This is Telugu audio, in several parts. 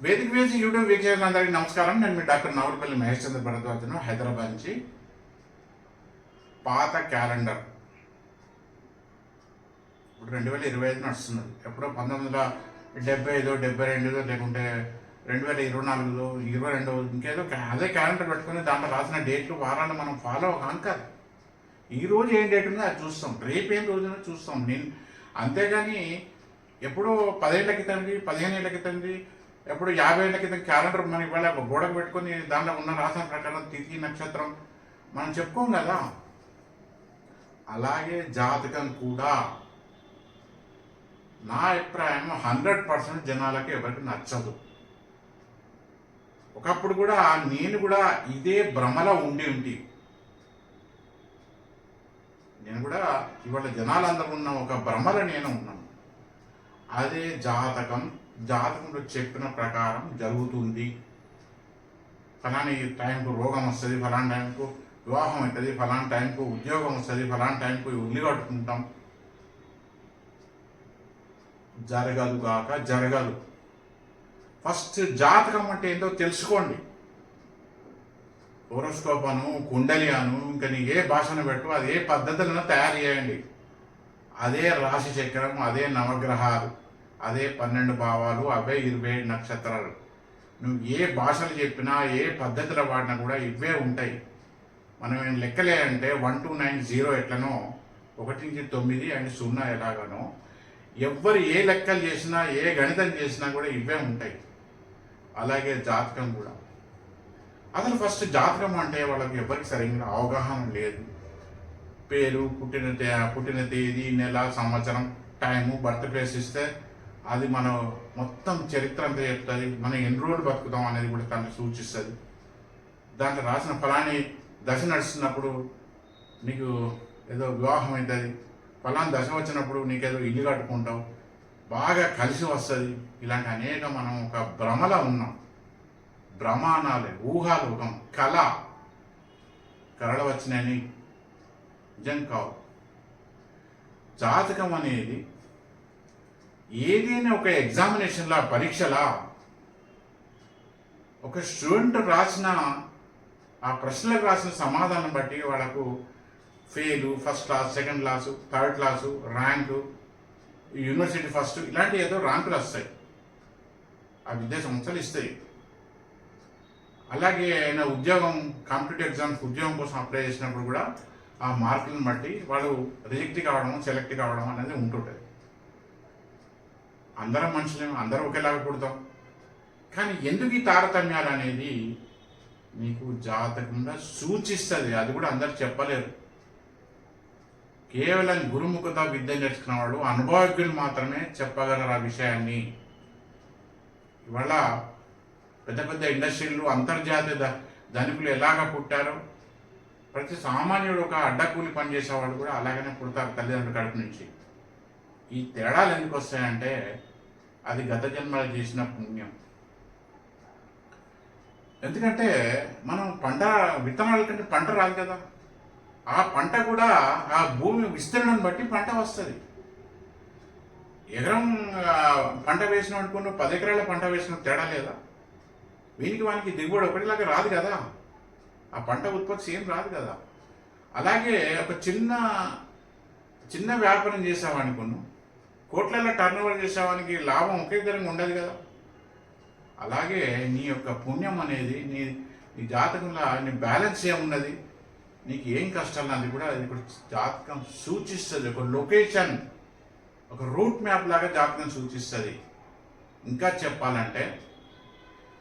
వేదిక వేసి యూట్యూబ్ వీక్షకులందరికీ నమస్కారం. నేను మీ డాక్టర్ నావులపల్లి మహేష్ చంద్ర భరద్వాజను, హైదరాబాద్ నుంచి. పాత క్యాలెండర్ ఇప్పుడు 2025 నడుస్తున్నది. ఎప్పుడో 1975 72 లేకుంటే 2024 22 ఇంకేదో అదే క్యాలెండర్ పెట్టుకుని దాంట్లో రాసిన డేట్లు వారాలు మనం ఫాలో కాం కాదు. ఈరోజు ఏం డేట్ ఉందో అది చూస్తాం, రేపు ఏం రోజునో చూస్తాం. నేను అంతేగాని ఎప్పుడో 10 ఏళ్ల క్రితంది 15 ఏళ్ల క్రితంది ఎప్పుడు 50 ఏళ్ల క్రితం క్యాలెండర్ మనం ఇవాళ గోడకు పెట్టుకొని దాంట్లో ఉన్న రాసిన ప్రకారం తిథి నక్షత్రం మనం చెప్పుకోం కదా. అలాగే జాతకం కూడా నా అభిప్రాయం 100% జనాలకి ఎవరికి నచ్చదు. ఒకప్పుడు కూడా నేను కూడా ఇదే భ్రమలో ఉండి నేను కూడా ఇవాళ జనాలందరూ ఉన్న ఒక భ్రమలో నేను ఉన్నాను. అదే జాతకంలో చెప్పిన ప్రకారం జరుగుతుంది. ఫలాని టైంకు రోగం వస్తుంది, ఫలాని టైంకు వివాహం అవుతుంది, ఫలాని టైంకు ఉద్యోగం వస్తుంది, ఫలాని టైంకు ఉల్లి కట్టుకుంటాం. జరగదు. ఫస్ట్ జాతకం అంటే ఏంటో తెలుసుకోండి. హోరోస్కోప్ అను, కుండలి అను, ఇంకా నీ ఏ భాషను పెట్టు, అదే పద్ధతులను తయారు చేయండి. అదే రాశి చక్రం, అదే నవగ్రహాలు, అదే 12 భావాలు, అవే 27 నక్షత్రాలు. నువ్వు ఏ భాషలు చెప్పినా, ఏ పద్ధతిలో వాడినా కూడా ఇవే ఉంటాయి. మనం ఏం లెక్కలే అంటే 1 to 9 0 ఎట్లనో, 1 నుంచి 9 అండ్ 0 ఎలాగనో, ఎవ్వరు ఏ లెక్కలు చేసినా, ఏ గణితం చేసినా కూడా ఇవే ఉంటాయి. అలాగే జాతకం కూడా. అసలు ఫస్ట్ జాతకం అంటే వాళ్ళకి ఎవరికి సరైన అవగాహన లేదు. పేరు, పుట్టిన తేదీ, నెల, సంవత్సరం, టైము, బర్త్ ప్లేస్ ఇస్తే అది మన మొత్తం చరిత్ర అంతా చెప్తుంది. మనం ఎన్ని రోజులు బతుకుతాం అనేది కూడా దాంట్లో సూచిస్తుంది. దాంట్లో రాసిన ఫలాని దశ నడుస్తున్నప్పుడు నీకు ఏదో వివాహం అవుతుంది, ఫలాని దశ వచ్చినప్పుడు నీకేదో ఇల్లు కట్టుకుంటావు, బాగా కలిసి వస్తుంది. ఇలాంటి అనేక మనం ఒక భ్రమలో ఉన్నాం. భ్రమాణాలే, ఊహాలోకం, కళలు వచ్చినాయని నిజం కావు. జాతకం అనేది ఏదైనా ఒక ఎగ్జామినేషన్లా, పరీక్షలా ఒక స్టూడెంట్ రాసిన ఆ ప్రశ్నలకు రాసిన సమాధానం బట్టి వాళ్ళకు fail, first class, second class, third class, rank, university first, ఇలాంటి ఏదో ర్యాంకులు వస్తాయి. ఆ విద్యా సంస్థలు ఇస్తాయి. అలాగే ఆయన కాంపిటేటివ్ ఎగ్జామ్స్ ఉద్యోగం కోసం అప్లై చేసినప్పుడు కూడా ఆ మార్కులను బట్టి వాళ్ళు రిజెక్ట్ కావడం, సెలెక్ట్ కావడం అనేది ఉంటుంటుంది. అందరం మనుషులేమో, అందరూ ఒకేలాగా పుడతాం. కానీ ఎందుకు ఈ తారతమ్యాలు అనేది మీకు జాతకంగా సూచిస్తుంది. అది కూడా అందరు చెప్పలేరు. కేవలం గురుముఖత విద్య నేర్చుకున్న వాళ్ళు, అనుభవజ్ఞులు మాత్రమే చెప్పగలరు ఆ విషయాన్ని. ఇవాళ పెద్ద పెద్ద ఇండస్ట్రీలు, అంతర్జాతీయ ధనికులు ఎలాగ పుట్టారో, ప్రతి సామాన్యుడు ఒక అడ్డకూలి పనిచేసేవాడు కూడా అలాగనే పుడతారు తల్లిదండ్రుల కడుపు నుంచి. ఈ తేడాలు ఎందుకు వస్తాయంటే అది గత జన్మలో చేసిన పుణ్యం. ఎందుకంటే మనం విత్తనాల కంటే పంట రాదు కదా. ఆ పంట కూడా ఆ భూమి విస్తీర్ణం బట్టి పంట వస్తుంది. ఎకరం పంట వేసిన అనుకున్న 10 ఎకరాల పంట వేసిన తేడా లేదా? వానికి దిగుబడి ఒకటిలాగా రాదు కదా. ఆ పంట ఉత్పత్తి ఏం రాదు కదా. అలాగే ఒక చిన్న వ్యాపారం చేసావనుకున్నాం, కోట్లలో టర్నోవర్ చేసేవానికి లాభం ఒకే విధంగా ఉండదు కదా. అలాగే నీ యొక్క పుణ్యం అనేది నీ జాతకంలో నీ బ్యాలెన్స్ ఏమున్నది, నీకు ఏం కష్టాలు అది కూడా జాతకం సూచిస్తుంది. ఒక లొకేషన్, ఒక రూట్ మ్యాప్ లాగా జాతకం సూచిస్తుంది. ఇంకా చెప్పాలంటే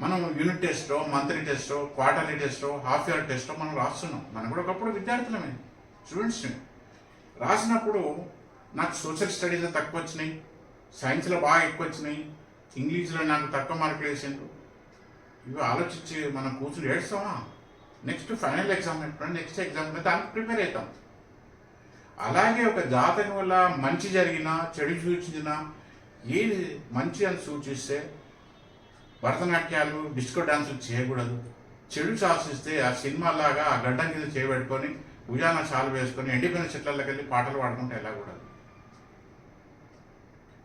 మనం unit టెస్టో, monthly టెస్టో, quarterly టెస్టో, half year టెస్టో మనం రాస్తున్నాం. మనం కూడా ఒకప్పుడు విద్యార్థులమే, స్టూడెంట్స్ని. రాసినప్పుడు నాకు సోషల్ స్టడీస్ తక్కువ వచ్చినాయి, సైన్స్లో బాగా ఎక్కువ వచ్చినాయి, ఇంగ్లీష్లో నాకు తక్కువ మార్కులు వేసిండ్రు. ఇవి ఆలోచించి మనం కూర్చుని ఏడుస్తామా? నెక్స్ట్ ఫైనల్ ఎగ్జామ్ ఎప్పుడు, నెక్స్ట్ ఎగ్జామ్ దానికి ప్రిపేర్ అవుతాం. అలాగే ఒక జాతకం వల్ల మంచి జరిగినా, చెడు సూచించినా, ఏది మంచి అని సూచిస్తే భరతనాట్యాలు, డిస్కో డాన్సులు చేయకూడదు. చెడు శాసిస్తే ఆ సినిమాలాగా ఆ గడ్డం కింద చేయబెట్టుకొని భుజాన చాలు వేసుకొని ఎండిపోయిన చెట్లకి వెళ్ళి పాటలు పాడుకుంటే వెళ్ళకూడదు.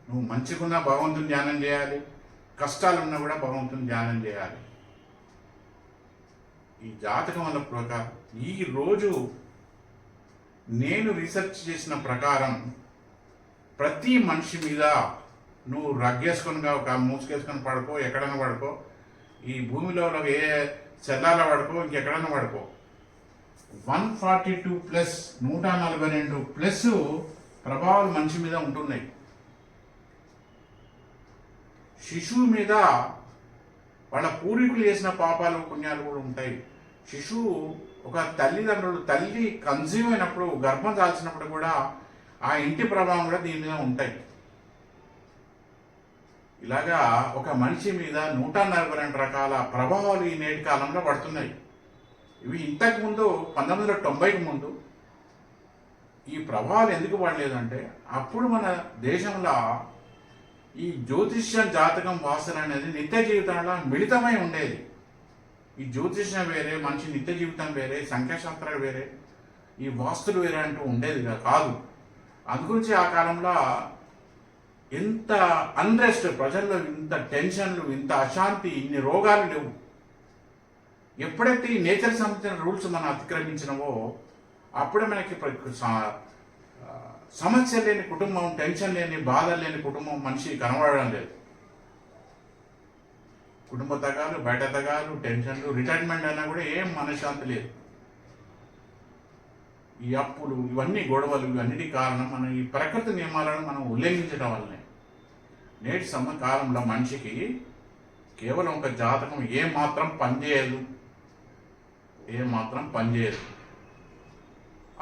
నువ్వు మంచిగున్నా భగవంతుని ధ్యానం చేయాలి, కష్టాలున్నా కూడా భగవంతుని ధ్యానం చేయాలి. ఈ జాతకం వల్ల ప్రకారం ఈరోజు నేను రీసెర్చ్ చేసిన ప్రకారం ప్రతి మనిషి మీద నువ్వు రగ్గేసుకొని ఒక మూసుకేసుకొని పడుకో, ఎక్కడైనా పడుకో, ఈ భూమిలో ఏ చెల్లాల పడుకో, ఇంకెక్కడైనా పడుకో, 142 ప్లస్ 142 ప్లస్ ప్రభావాలు మనిషి మీద ఉంటున్నాయి. శిశువు మీద వాళ్ళ పూర్వీకులు చేసిన పాపాలు పుణ్యాలు కూడా ఉంటాయి. శిశువు ఒక తల్లి కన్సీవ్ అయినప్పుడు, గర్భం దాల్చినప్పుడు కూడా ఆ ఇంటి ప్రభావం కూడా దీని మీద ఉంటాయి. ఇలాగా ఒక మనిషి మీద 142 రకాల ప్రభావాలు ఈ నేటి కాలంలో పడుతున్నాయి. ఇవి ఇంతకుముందు 1990కి ముందు ఈ ప్రభావాలు ఎందుకు పడలేదంటే, అప్పుడు మన దేశంలో ఈ జ్యోతిష్యం, జాతకం, వాసన అనేది నిత్య జీవితంలో మిళితమై ఉండేది. ఈ జ్యోతిష్యం వేరే, మనిషి నిత్య జీవితం వేరే, సంఖ్యాశాస్త్రాలు వేరే, ఈ వాస్తులు వేరే అంటూ ఉండేది కాదు. అందుగురించి ఆ కాలంలో ఇంత అన్రెస్ట్, ప్రజల్లో ఇంత టెన్షన్లు, ఇంత అశాంతి, ఇన్ని రోగాలు లేవు. ఎప్పుడైతే ఈ నేచర్ సంబంధించిన రూల్స్ మనం అతిక్రమించినవో అప్పుడే మనకి సమస్య లేని కుటుంబం, టెన్షన్ లేని, బాధ లేని కుటుంబం మనిషి కనబడడం లేదు. కుటుంబ తగాలు, బయట తగాలు, టెన్షన్లు, రిటైర్మెంట్ అయినా కూడా ఏం మనశ్శాంతి లేదు. ఈ అప్పులు, ఇవన్నీ గొడవలు, ఇవన్నిటి కారణం మన ఈ ప్రకృతి నియమాలను మనం ఉల్లంఘించడం వల్లనే. నేటి కాలంలో మనిషికి కేవలం ఒక జాతకం ఏమాత్రం పనిచేయదు.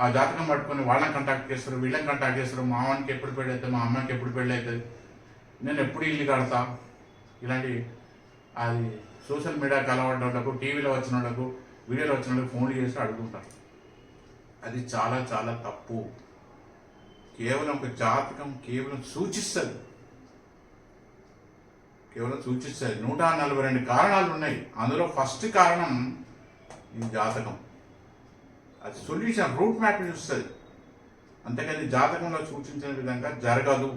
ఆ జాతకం పట్టుకొని వాళ్ళని కాంటాక్ట్ చేస్తారు, వీళ్ళని కాంటాక్ట్ చేస్తారు. మా అమ్మకి ఎప్పుడు పెళ్ళి అవుతుంది, మా అమ్మకి ఎప్పుడు పెళ్ళి అవుతుంది, నేను ఎప్పుడు ఇల్లు కడతా, ఇలాంటి అది సోషల్ మీడియాకి అలవాటు వాళ్ళకు, టీవీలో వచ్చిన వాళ్ళకు, వీడియోలో వచ్చిన వాళ్ళకు ఫోన్లు చేసి అడుగుతుంటారు. అది చాలా చాలా తప్పు. కేవలం ఒక జాతకం కేవలం సూచిస్తుంది. 142 కారణాలు ఉన్నాయి. అందులో ఫస్ట్ కారణం ఈ జాతకం. అది సొల్యూషన్, రూట్ మ్యాప్ చూస్తుంది. అంతేకాని జాతకంలో సూచించిన విధంగా జరగదు.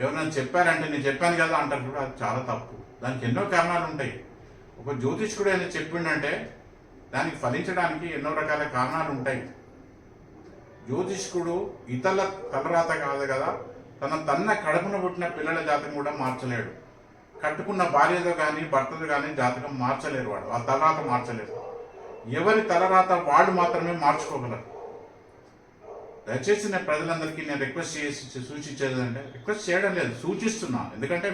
ఎవరైనా చెప్పారంటే నేను చెప్పాను కదా అంటారు కూడా, అది చాలా తప్పు. దానికి ఎన్నో కారణాలు ఉంటాయి. ఒక జ్యోతిష్కుడు ఏదైనా చెప్పిండంటే దానికి ఫలించడానికి ఎన్నో రకాల కారణాలు ఉంటాయి. జ్యోతిష్కుడు ఇతరుల తలరాత కాదు కదా, తన కడుపున పుట్టిన పిల్లల జాతకం కూడా మార్చలేడు. కట్టుకున్న భార్యతో కానీ భర్తతో కానీ జాతకం మార్చలేరు. వాడు ఆ తలరాత మార్చలేరు. ఎవరి తలరాత వాడు మాత్రమే మార్చుకోగలరు. దయచేసి నేను ప్రజలందరికీ నేను రిక్వెస్ట్ చేసి సూచించేది అంటే, రిక్వెస్ట్ చేయడం లేదు, సూచిస్తున్నాను. ఎందుకంటే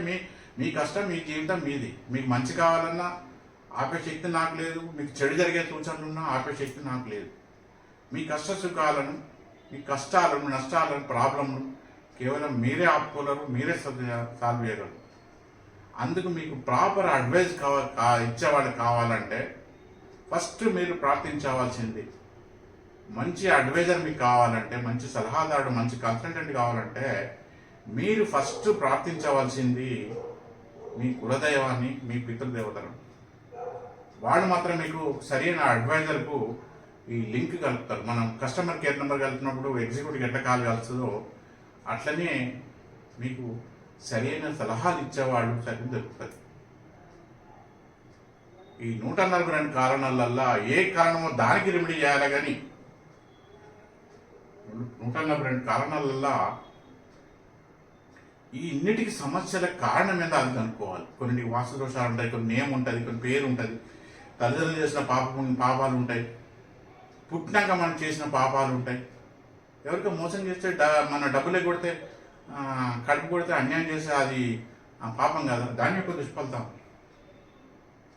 మీ కష్టం, మీ జీవితం మీది. మీకు మంచి కావాలన్నా ఆపే శక్తి నాకు లేదు, మీకు చెడు జరిగే సూచనలున్నా ఆపే శక్తి నాకు లేదు. మీ కష్ట సుఖాలను, మీ కష్టాలను, నష్టాలను, ప్రాబ్లంను కేవలం మీరే ఆపుకోలేరు, మీరే సాల్వ్ చేయగలరు. అందుకు మీకు ప్రాపర్ అడ్వైస్ ఇచ్చేవాళ్ళు కావాలంటే ఫస్ట్ మీరు ప్రార్థించవలసింది, మంచి అడ్వైజర్ మీకు కావాలంటే, మంచి సలహాదారుడు, మంచి కన్సల్టెంట్ కావాలంటే మీరు ఫస్ట్ ప్రార్థించవలసింది మీ కులదైవాన్ని, మీ పితృదేవతలను. వాళ్ళు మాత్రం మీకు సరైన అడ్వైజర్కు ఈ లింక్ కలుపుతారు. మనం కస్టమర్ కేర్ నెంబర్ కలిపినప్పుడు ఎగ్జిక్యూటివ్ ఎట్లా కాల్ కలుస్తుందో అట్లనే మీకు సరైన సలహాలు ఇచ్చేవాళ్ళు సరైన దొరుకుతుంది. ఈ 142 కారణాలల్లా ఏ కారణమో దానికి రెమెడీ చేయాలి. కానీ 142 కారణాలల్లా ఈ ఇన్నిటికి సమస్యల కారణం ఏందో అది కనుక్కోవాలి. కొన్ని వాస్తు దోషాలు ఉంటాయి, కొన్ని నేమ్ ఉంటుంది, కొన్ని పేరు ఉంటుంది, తల్లిదండ్రులు చేసిన పాపాలు ఉంటాయి, పుట్టినాక మనం చేసిన పాపాలు ఉంటాయి. ఎవరికో మోసం చేస్తే, మన డబ్బులే కొడితే, కడుపు కొడితే, అన్యాయం చేస్తే అది పాపం కాదు, దాని యొక్క దుష్ఫలితం.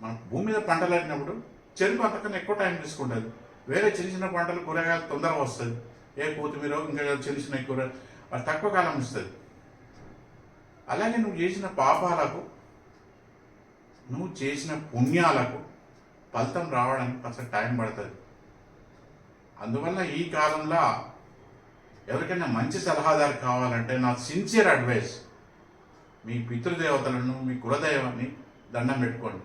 మన భూమి మీద పంటలు పెట్టినప్పుడు చెరుకు అంతకన్నా ఎక్కువ టైం తీసుకుంటుంది. వేరే చిన్న చిన్న పంటలు, కూరగాయలు తొందరగా వస్తుంది. కొత్తిమీర ఇంకా చిన్న చిన్న కూర అది తక్కువ కాలం ఇస్తుంది. అలాగే నువ్వు చేసిన పాపాలకు, నువ్వు చేసిన పుణ్యాలకు ఫలితం రావడానికి కాస్త టైం పడుతుంది. అందువల్ల ఈ కాలంలో ఎవరికైనా మంచి సలహాదారు కావాలంటే నా సిన్సియర్ అడ్వైస్, మీ పితృదేవతలను, మీ కులదైవాన్ని దండం పెట్టుకోండి.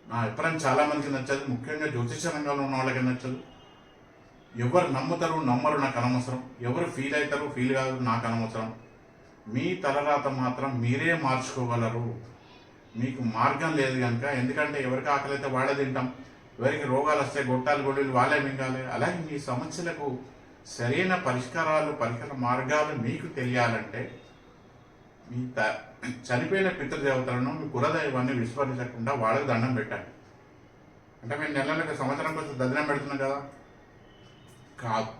నా అభిప్రాయం చాలామందికి నచ్చదు, ముఖ్యంగా జ్యోతిష రంగంలో ఉన్న వాళ్ళకి నచ్చదు. ఎవరు నమ్ముతారు నమ్మరు నాకు అనవసరం, ఎవరు ఫీల్ అవుతారు ఫీల్ కాదు నాకు అనవసరం. మీ తలరాత మాత్రం మీరే మార్చుకోగలరు. మీకు మార్గం లేదు కనుక, ఎందుకంటే ఎవరికి ఆకలి అయితే వాళ్ళే తింటాం, ఎవరికి రోగాలు వస్తే గొట్టాలు గొడ్డలు వాళ్ళే మింగాలి. అలాగే మీ సమస్యలకు సరైన పరిష్కార మార్గాలు మీకు తెలియాలంటే మీ చనిపోయిన పితృదేవతలను, మీ కులదైవాన్ని విస్మరించకుండా వాళ్ళకి దండం పెట్టండి. అంటే మేము నెలలకు సంవత్సరం కోసం దర్శనం పెడుతున్నాం కదా, కాదు.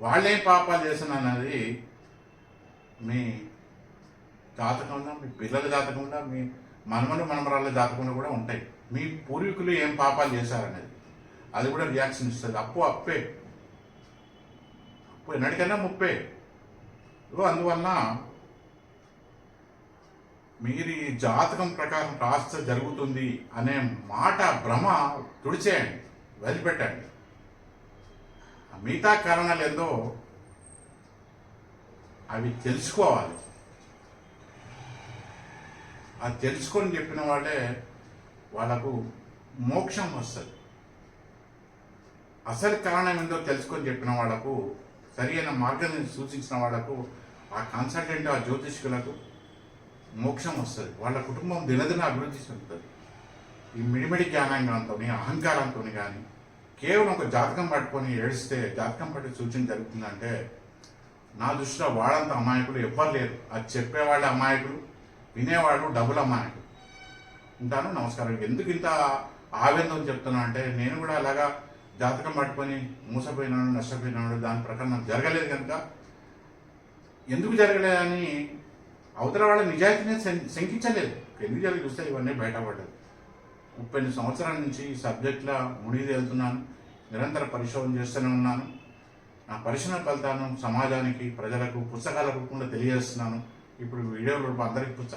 వాళ్ళేం పాపాలు చేస్తున్నది మీ జాతకంలో, మీ పిల్లల జాతకంలో, మీ మనమరాళ్ళ జాతకంలో కూడా ఉంటాయి. మీ పూర్వీకులు ఏం పాపాలు చేశారనేది అది కూడా రియాక్షన్ ఇస్తుంది. అప్పే ఎన్నటికైనా ముప్పే. అందువలన మీరు ఈ జాతకం ప్రకారం కాస్త జరుగుతుంది అనే మాట భ్రమ తుడిచేయండి, వదిలిపెట్టండి. మిగతా కారణాలు ఏందో అవి తెలుసుకోవాలి. అది తెలుసుకొని చెప్పిన వాళ్ళకు మోక్షం వస్తుంది. అసలు కారణం ఏందో తెలుసుకొని చెప్పిన వాళ్ళకు, సరి అయిన మార్గాన్ని సూచించిన వాళ్ళకు, ఆ కన్సల్టెంట్, ఆ జ్యోతిష్కులకు మోక్షం వస్తుంది. వాళ్ళ కుటుంబం దినదిన అభివృద్ధి చెందుతుంది. ఈ మిడిమిడి జ్ఞానంతో, అహంకారంతో కానీ కేవలం ఒక జాతకం పట్టుకొని ఏడిస్తే, జాతకం పట్టి సూచన జరుగుతుందంటే నా దృష్టిలో వాళ్ళంత అమాయకులు ఎవ్వరు లేరు. అది చెప్పేవాళ్ళ అమాయకులు, వినేవాళ్ళు డబుల్ అమాయకులు. ఉంటాను. నమస్కారం. ఎందుకు ఇంత ఆవేదన చెప్తున్నా అంటే, నేను కూడా అలాగా జాతకం పట్టుకొని మూసపోయినాడు, నష్టపోయినాడు, దాని ప్రకారం నాకు జరగలేదు కనుక, ఎందుకు జరగలేదని అవతల వాళ్ళ నిజాయితీనే శంకించలేదు. ఎందుకు జరిగి చూస్తే ఇవన్నీ బయటపడ్డది. 30 సంవత్సరాల నుంచి ఈ సబ్జెక్ట్లో మునిగి తేలుతున్నాను. నిరంతర పరిశోధన చేస్తూనే ఉన్నాను. నా పరిశోధన ఫలితాలను సమాజానికి, ప్రజలకు పుస్తకాల రూపంలో తెలియజేస్తున్నాను. ఇప్పుడు వీడియో రూపం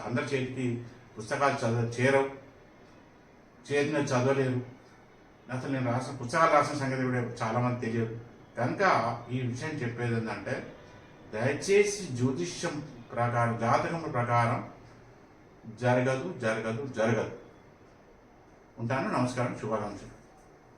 అందరి చేతికి పుస్తకాలు చేరవు, చేతిని చదవలేరు. అసలు నేను పుస్తకాలు రాసిన సంగతి కూడా చాలామంది తెలియదు. కనుక ఈ విషయం చెప్పేది ఏంటంటే, దయచేసి జ్యోతిష్యం ప్రకారం, జాతకం ప్రకారం జరగదు. ఉంటాను. నమస్కారం. శుభాకాంక్షలు.